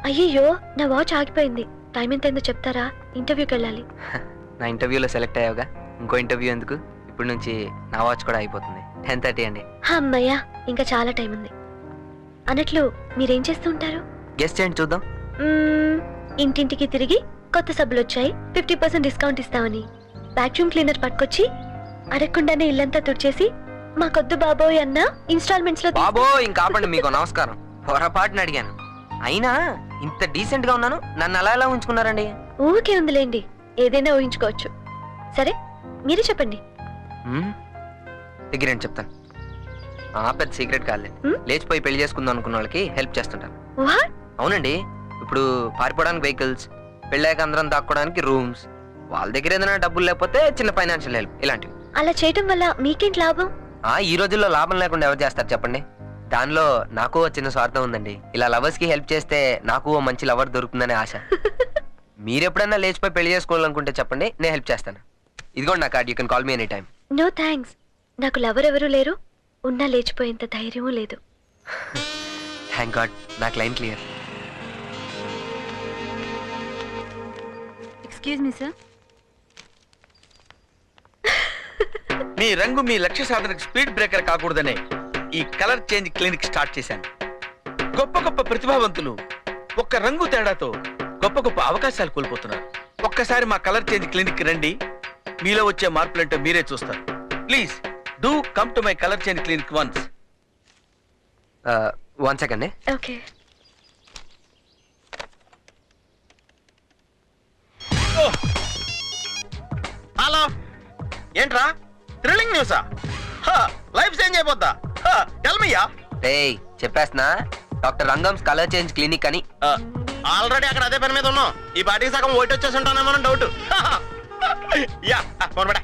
అయ్యయ్యో, నా వాచ్ ఆగిపోయింది. టైం ఎంత అయిందో చెప్తారా? ఇంటర్వ్యూకి వెళ్ళాలి. నా ఇంటర్వ్యూలో సెలెక్ట్ అయ్యావుగా, ఇంకో ఇంటర్వ్యూ ఎందుకు? ఇప్పుడు నుంచి నా వాచ్ కూడా అయిపోతుంది. 10:30 అండి. అమ్మయ్యా, ఇంకా చాలా టైం ఉంది. అన్నట్లు మీరేం చేస్తూ ఉంటారు? గెస్ట్ చేయండి చూద్దాం. ఇంటింటికి తిరిగి కొత్త సబ్బులు వచ్చాయి, 50% డిస్కౌంట్ ఇస్తామని వాక్యూమ్ క్లీనర్ పట్టుకొచ్చి అడగకుండానే ఇల్లంతా తుడిచేసి మాకొద్దు బాబోయ్ అన్న ఇన్స్టాల్మెంట్స్ లో బాబో ఇంకా ఆపండి, మీకు నమస్కారం. పొరపాటున అడిగాను. అయినా ఇంత డీసెంట్ గా ఉన్నాను, నన్ను అలా ఎలా ఉంచుకున్నారండి? ఊరికే ఉందిలేండి, ఏదైనా ఊహించుకోవచ్చు. సరే మీరే చెప్పండి. దగ్గరండి చెప్తాను. పెద్ద సీక్రెట్ కాదులేండి. లేచిపోయి పెళ్లి చేసుకుందాం అనుకున్న వాళ్ళకి హెల్ప్ చేస్తుంటాను. అవునండి, ఇప్పుడు పారిపోవడానికి వెహికల్స్, పెళ్ళాక అందరం దాక్కోవడానికి రూమ్స్, వాళ్ళ దగ్గర ఏదైనా డబ్బులు లేకపోతే చిన్న ఫైనాన్షియల్ హెల్ప్, ఇలాంటివి. అలా చేయటం వల్ల మీకేంటి లాభం? ఈ రోజుల్లో లాభం లేకుండా ఎవరు చేస్తారు చెప్పండి? దానిలో నాకు చిన్న స్వార్థం ఉందండి. ఇలా లవర్స్ కి హెల్ప్ చేస్తే నాకు ఓ మంచి లవర్ దొరుకుతుందనే ఆశ. మీరెప్పుడైనా లేచిపోయి పెళ్లి చేసుకోవాలనుకుంటే చెప్పండి, నేను హెల్ప్ చేస్తాను. ఇదిగోండి నా card, you can call me any time. No thanks, నాకు లవర్ ఎవరు లేరు, ఉన్నా లేచిపోయేంత ధైర్యమూ లేదు. థ్యాంక్ గాడ్, నా క్లైన్ క్లియర్. Excuse me sir. మీ రంగు మీ లక్ష్య సాధనకు స్పీడ్ బ్రేకర్ కాకూడదనే ఈ కలర్ చేంజ్ క్లినిక్ స్టార్ట్ చేశాను. గొప్ప గొప్ప ప్రతిభావంతులు ఒక్క రంగు తేడాతో గొప్ప గొప్ప అవకాశాలు కోల్పోతున్నారు. ఒక్కసారి మా కలర్ చేంజ్ క్లినిక్ రండి, మీలో వచ్చే మార్పులంటే మీరే చూస్తారు. Please do come to my colour change clinic once. 1 second. Okay. Hello, ఏంట్రా థ్రిల్లింగ్ న్యూసా? లైఫ్ చేంజ్ అయిపోద్దా? Tell me ya. ఏయ్ చెప్పేస్తున్నా, doctor Rangam's colour change clinic అని. ఆల్రెడీ అక్కడ అదే పని మీద ఉన్నాం. ఈ పార్టీకి సగం ఓటు వచ్చేసి ఉంటానేమో డౌట్. యా ఫోన్ పెట్ట.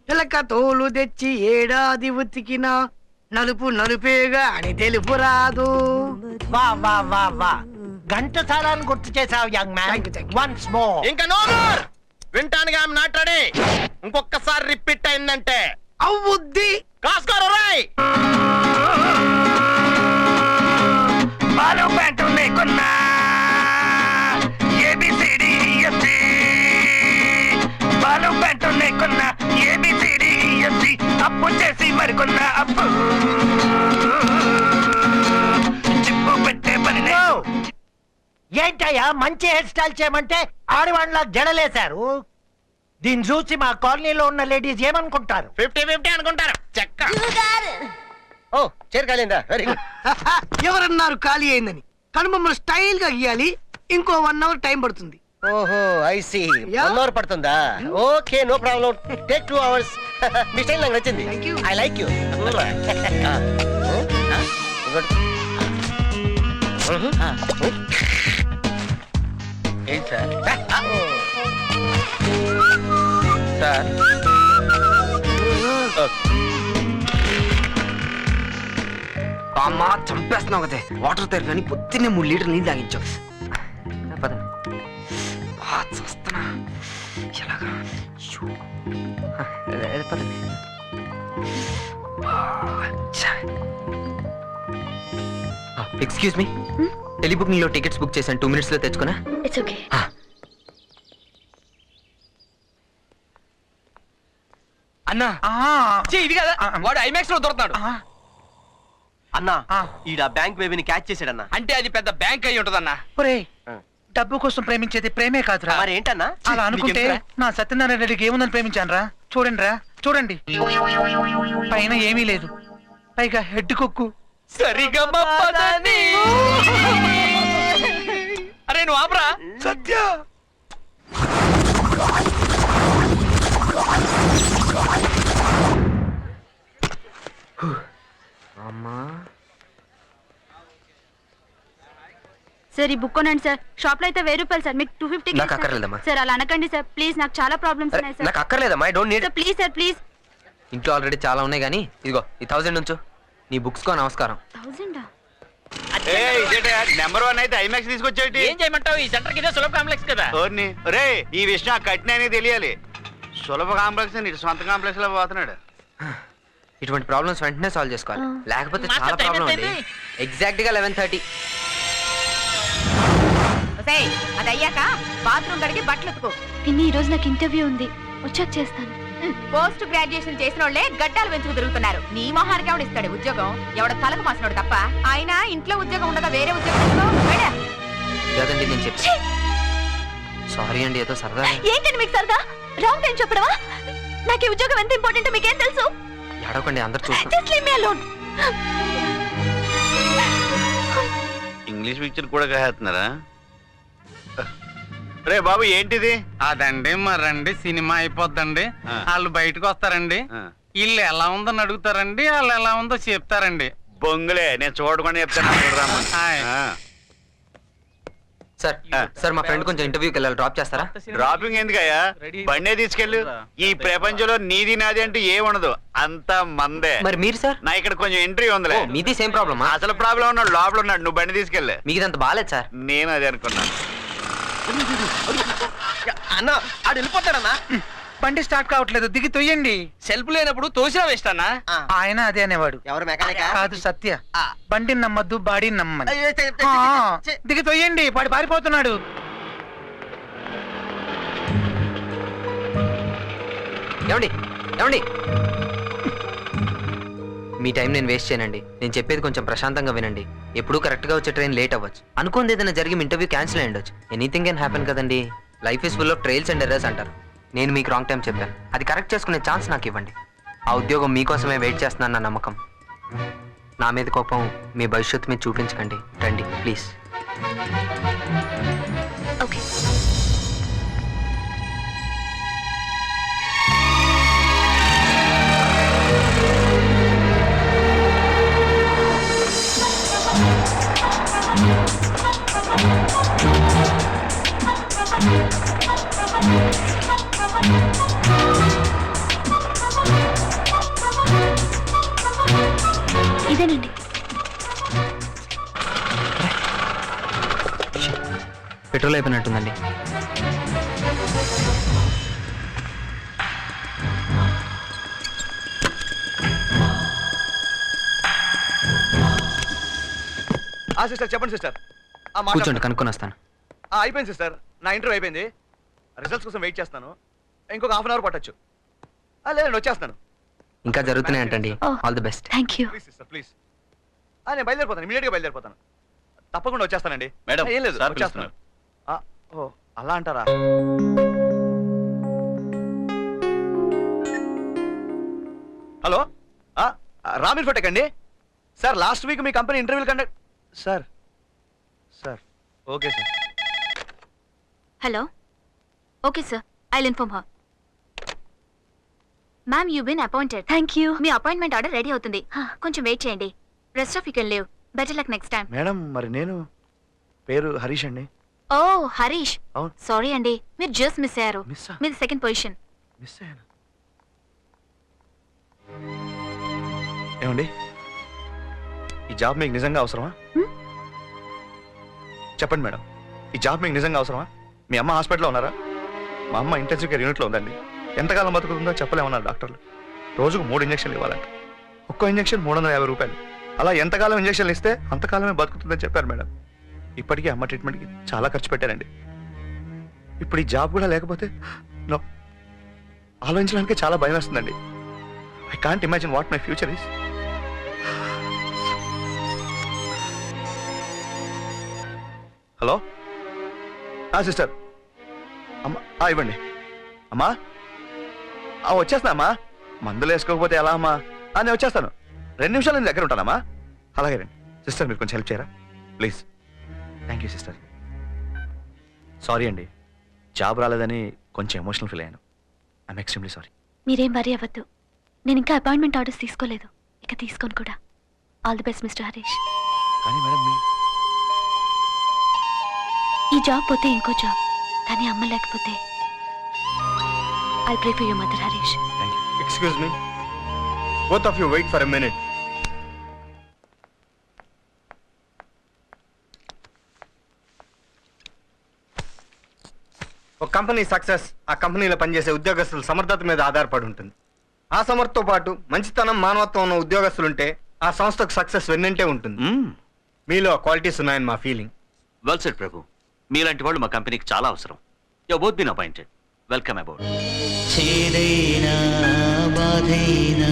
చిలక తోలు తెచ్చి ఏడాది ఉతికినా నలుపు నలుపేగా అని తెలుపు రాదు. వా వా వా వా, ఘంటసాలాన్ని గుర్తు చేసావు యంగ్ మ్యాన్. Once more. ఇంకా నో మోర్. వింటానికి ఐఎమ్ నాట్ రెడీ. ఇంకొకసారి రిపీట్ అయిందంటే అవుద్ది. కాస్కోరు రాయ్. బాలు ప్యాంటు లేకున్నా ఏబిసిడిఎస్సి, బాలు ప్యాంటు లేకున్నా ఏబిసిడిఎస్సి, అప్పు చేసి మరికొన్న అప్పు చిప్పు పెట్టే పని. ఏంటయ్యా మంచి హెయిర్ స్టైల్ చేయమంటే ఆడవాళ్ళ జడలేశారు. దీన్ని చూసి మా కాలనీలో ఉన్న లేడీస్ ఏమనుకుంటారు? 50-50 అనుకుంటారు. చెక్క. ఓ చేరకాలేదా? Very good. ఎవరన్నారు ఖాళీ అయిందని? కనుమమ్మలు స్టైల్ గా గీయాలి. ఇంకో 1 అవర్ టైం పడుతుంది. ఓహో ఐ సీ. 1 అవర్ పడుతుందా? Okay no problem. Take 2 hours. మీ స్టైల్ నాకు నచ్చింది. I like you. ఏంటి సార్? సార్ అమ్మా చంపేస్తున్నావు కదే. వాటర్ తెరు కానీ పొద్దున్నే 3 లీటర్లు నీళ్ళు తాగించావు. పదండి. వస్తున్నా ఎలాగా? పదండి. ఎక్స్క్యూజ్ మీ, టెలిబుకింగ్ లో టికెట్స్ బుక్ చేశాను. 2 minutes లో తెచ్చుకున్నా? It's okay. అన్నా ఇది కదా, వాడు ఐమాక్స్ లో దొరుకుతాడు. అన్నా ఈడ బ్యాంక్ బేబీని క్యాచ్ చేసాడన్నా. అంటే అది పెద్ద బ్యాంక్ అయి ఉంటదన్నా. డబ్బు కోసం ప్రేమించేది ప్రేమే కాదురా. మరి ఏంటన్నా? అలా అనుకుంటే నా సత్యనారాయణ రెడ్డికి ఏముందని ప్రేమించాను రా. చూడండి రా, చూడండి, పైన ఏమీ లేదు, పైగా హెడ్ కుక్కు. సరిగా అరే నువ్వు ఆపరా. సత్య అమ్మా సార్ ఈ బుక్ కొనండి సార్. షాప్ లో అయితే 1000 రూపాయలు సార్, మీకు 250. నాకు అక్కర్లేదమ్మా. సార్ అలా అనకండి సార్ ప్లీజ్, నాకు చాలా ప్రాబ్లమ్స్ ఉన్నాయి సార్. నాకు అక్కర్లేదమ్మా, I don't need. Please sir please. ఇంట్లో ఆల్రెడీ చాలా ఉన్నాయి కానీ ఇదిగో ఈ 1000 ఉంచు. నీ బుక్స్ కో నమస్కారం. 1000 నెంబర్ 1 అయితే ఐమాక్స్ తీసుకొచ్చేటి. ఏం చేయమంటావు? ఈ సెంటర్ కి సులభ కాంప్లెక్స్ కదా. రే ఈ విషయం కట్టిన తెలియాలి. సులభ కాంప్లెక్స్ నీ సొంత కాంప్లెక్స్ లో పోతున్నాడు. ఇటువంటి ప్రాబ్లమ్స్ వెంటనే సాల్వ్ చేసుకోవాలి, లేకపోతే మాస్టర్, చాలా time ప్రాబ్లం ఎంత ఉంది. అయింది? ఎగ్జాక్ట్ గా 11:30. అది అయ్యాక బాత్రూమ్ కడిగి బట్టలు ఉతుకో. పిన్ని ఈ రోజు నాకు ఇంటర్వ్యూ ఉంది, వచ్చాక చేస్తాను. పోస్ట్ గ్రాడ్యుయేషన్ చేసిన వాళ్ళే గడ్డాలు పెంచుకు తిరుగుతున్నారు. నీ మొహానికి ఎవడు ఇస్తాడు ఉద్యోగం? ఎవడ తలకు మాసినోడు తప్ప. అయినా ఇంట్లో ఉద్యోగం ఉండగా వేరే ఉద్యోగం ఎందుకు? వెళ్ళ. లేదండి నేను చెప్పి సారీ అండి, ఏదో సరదా. ఏంటండి మీకు సరదా? రాంగ్ టైం చెప్పడమా? నాకు ఈ ఉద్యోగం ఎంత ఇంపార్టెంట్ మీకేం తెలుసు? ఏడవకండి, అందరు చూస్తారు. Just leave me alone. English picture కూడా కాస్తున్నారా? రే బాబు ఏంటిది? అదండి మరండి సినిమా అయిపోద్దండి, ఆ. వాళ్ళు బయటకు వస్తారండి, ఆ. వీళ్ళు ఎలా ఉందని అడుగుతారండి, వాళ్ళు ఎలా ఉందో చెప్తారండి. బొంగులే, నేను చూడకుండా చెప్తాను. హాయ్. సార్ సార్ మా ఫ్రెండ్ కొంచెం ఇంటర్వ్యూకి వెళ్ళాలి, డ్రాప్ చేస్తారా? డ్రాపింగ్ ఎందుకయ్యా? బండే తీసుకెళ్ళు. ఈ ప్రపంచంలో నీది నాది అంటూ ఏముండదు, అంతా మందే. మరి మీరు సార్? నా ఇక్కడ కొంచెం ఎంట్రీ ఉందిలే. మీది సేమ్ ప్రాబ్లమా? అసలు ప్రాబ్లం ఉన్నాడు, లోపల ఉన్నాడు. నువ్వు బండి తీసుకెళ్ళే. మీదంత బాగాలేదు సార్. నేను అదే అనుకున్నాను. అన్న ఆడు వెళ్ళిపోతాడన్నా. బండి స్టార్ట్ కావట్లేదు, దిగి తొయ్యండి. సెల్ఫ్ లేనప్పుడు తోసినా వేస్ట్ అన్నా. ఆయన అదే అనేవాడు. ఎవరు మెకానిక్? కాదు సత్య. ఆ. బండిని నమ్మద్దు, బాడీని నమ్మని. అయ్యో, దిగి తొయ్యండి, వాడు పారిపోతున్నాడు. ఏమండి ఏమండి, మీ టైం నేను వేస్ట్ చేయనండి. నేను చెప్పేది కొంచెం ప్రశాంతంగా వినండి. ఎప్పుడూ కరెక్ట్ గా వచ్చే ట్రైన్ లేట్ అవ్వచ్చు, అనుకుంది ఏదైనా జరిగి ఇంటర్వ్యూ క్యాన్సిల్ అయ్యి ఉండొచ్చు. ఎనీథింగ్ కెన్ హ్యాపెన్ కదండి. Life is full of trials and errors అంటారు. నేను మీకు రాంగ్ టైం చెప్పాను, అది కరెక్ట్ చేసుకునే ఛాన్స్ నాకు ఇవ్వండి. ఆ ఉద్యోగం మీకోసమే వెయిట్ చేస్తున్నాను నా నమ్మకం. నా మీద కోపం మీ భవిష్యత్తు మీద చూపించకండి. రండి ప్లీజ్. ఓకే. ఇదేనండి. పెట్రోల్ అయిపోయినట్టుందండి. సిస్టర్ చెప్పండి సిస్టర్. కూర్చోండి, కనుక్కొని వస్తాను. అయిపోయింది సిస్టర్, నా ఇంటర్వ్యూ అయిపోయింది. రిజల్ట్స్ కోసం వెయిట్ చేస్తాను. ఇంకొక హాఫ్ అన్ అవర్ పట్టొచ్చు. లేదండి వచ్చేస్తాను. ఇంకా జరుగుతున్నాయి అంటండి. All the best. Thank you. Please sister please. నేను బయలుదేరిపోతాను, ఇమీడియట్గా బయలుదేరిపోతాను. తప్పకుండా వచ్చేస్తానండి. మేడం, ఏం లేదు సార్ వచ్చేస్తాను. ఓ అలా అంటారా? హలో, రామిన్ ఫోటెక్ అండి. సార్ లాస్ట్ వీక్ మీ కంపెనీ ఇంటర్వ్యూలు conduct. Sir sir okay sir. Hello. Okay sir, I'll inform her. Ma'am you been appointed. Thank you. Me appointment order ready అవుతుంది, కొంచెం వెయిట్ చేయండి. Rest of you can leave. Better luck next time. Madam మరి నేను పేరు హరీష్ అండి. ఓ హరీష్, అవును. Sorry అండి, మీరు జస్ట్ మిస్ అయ్యారు. మిస్ మీది సెకండ్ పొజిషన్. మిస్ అయ్యాను. ఏమండి, ఈ జాబ్ మీకు నిజంగా అవసరమా? చెప్పండి మేడం, ఈ జాబ్ మీకు నిజంగా అవసరమా? మీ అమ్మ హాస్పిటల్లో ఉన్నారా? మా అమ్మ ఇంటెన్సివ్ కేర్ యూనిట్లో ఉందండి. ఎంతకాలం బతుకుతుందో చెప్పలేమన్నారు డాక్టర్లు. రోజుకు 3 ఇంజక్షన్లు ఇవ్వాలంట. ఒక్కో ఇంజక్షన్ 350 రూపాయలు. అలా ఎంతకాలం ఇంజక్షన్లు ఇస్తే అంతకాలమే బతుకుతుందని చెప్పారు మేడం. ఇప్పటికీ అమ్మ ట్రీట్మెంట్కి చాలా ఖర్చు పెట్టారండి. ఇప్పుడు ఈ జాబ్ కూడా లేకపోతే నో, ఆలోచించడానికి చాలా భయం వేస్తుందండి. I can't imagine what my future is. Hello sister, అమ్మా ఇవ్వండి. అమ్మా వచ్చేస్తున్నా అమ్మా. మందులు వేసుకోకపోతే ఎలా అమ్మా? నేను వచ్చేస్తాను. 2 నిమిషాలు నేను దగ్గర ఉంటానమ్మా. అలాగే రండి సిస్టర్, మీరు కొంచెం హెల్ప్ చేయరా please? Thank you sister. Sorry అండి, జాబ్ రాలేదని కొంచెం ఎమోషనల్ ఫీల్ అయ్యాను. I'm extremely sorry. మీరేం వరీ అవ్వద్దు, నేను ఇంకా అపాయింట్మెంట్ ఆర్డర్స్ తీసుకోలేదు, ఇక తీసుకోను కూడా. All the best mister Harish. కానీ మేడం ఈ జాబ్ పోతే ఇంకో జాబ్, కానీ అమ్మ లేకపోతే I pray for your mother Harish. Thank you. Excuse me. Both of you wait for a minute. ఒక కంపెనీ సక్సెస్ ఆ కంపెనీలో పనిచేసే ఉద్యోగస్తుల సమర్థత మీద ఆధారపడి ఉంటుంది. ఆ సమర్థతో పాటు మంచితనం మానవత్వం ఉన్న ఉద్యోగస్తులుంటే ఆ సంస్థకు సక్సెస్ వెన్నంటే ఉంటుంది. మీలో క్వాలిటీస్ ఉన్నాయని మా ఫీలింగ్. వెల్ సెడ్ ప్రభు. మీలాంటి వాళ్ళు మా కంపెనీకి చాలా అవసరం. You both been appointed. Welcome about. చేదైనా బాధైనా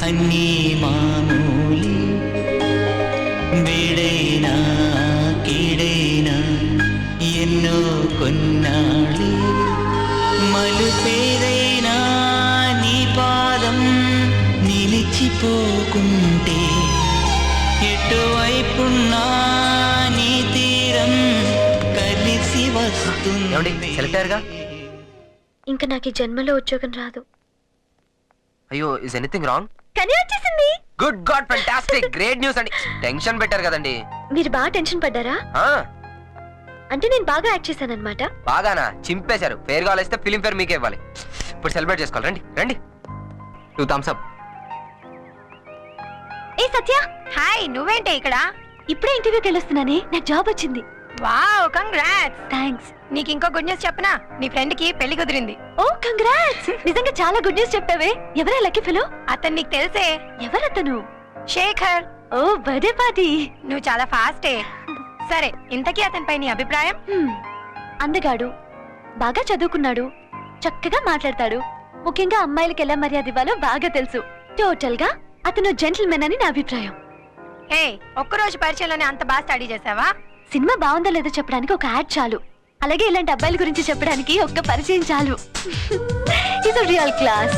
అన్నీ మామూలి, వేడైనా కీడైనా ఎన్నో కొన్నాళ్ళి, మలుపేదైనా నీ పాదం నిలిచిపోకుంటే, ఎటువైపున్నా నీ తీరం కలిసి ఏమండి సెలెక్ట్ అయ్యారుగా? ఇంకా నాకు ఈ జన్మలో ఉద్యోగం రాదు. అయ్యో, ఇస్ ఎనీథింగ్ రాంగ్? కానీ వచ్చేసింది. Good God, fantastic, great news అండి. టెన్షన్ పెట్టారు కదండి. మీరు బాగా టెన్షన్ పడ్డారా? ఆ, అంటే నేను బాగా యాక్ట్ చేశానన్నమాట. బాగానా? చింపేశారు. ఫేర్ కావాలిస్తే ఫిలిం ఫేర్ మీకే ఇవ్వాలి. ఇప్పుడు సెలబ్రేట్ చేసుకోవాలి. రండి రండి. 2 thumbs up. ఏ సత్య, హాయ్, నువ్వేంటి ఇక్కడ? ఇప్పుడే ఇంటర్వ్యూకి వెళ్ళొస్తున్నానే, నాకు జాబ్ వచ్చింది. Wow, congrats. థ్యాంక్స్. నీకు ఇంకో గుడ్ న్యూస్ చెప్పనా? నీ ఫ్రెండ్ కి పెళ్లి కుదిరింది. ఓ కంగ్రాట్స్, నిజంగా చాలా గుడ్ న్యూస్ చెప్పావే. ఎవరా లక్కీ ఫెలో? అతను నీకు తెలిసే, ఎవరతను? శేఖర్. ఓ, బర్త్డే పార్టీ. నువ్వు చాలా ఫాస్టే. సరే, ఇంతకీ అతనిపై నీ అభిప్రాయం? అందగాడు, బాగా చదువుకున్నాడు, చక్కగా మాట్లాడతాడు, ముఖ్యంగా అమ్మాయిలకి ఎలా మర్యాద ఇవ్వాలో బాగా తెలుసు. టోటల్ గా అతను జెంటిల్మెన్ అని నా అభిప్రాయం. హే, ఒక్కరోజు పరిచయంలోనే అంత బాగా స్టడీ చేసావా? సినిమా బాగుందో లేదో చెప్పడానికి ఒక యాడ్ చాలు. అలాగే ఇలాంటి అబ్బాయిల గురించి చెప్పడానికి ఒక్క పరిచయం చాలు. Is real class.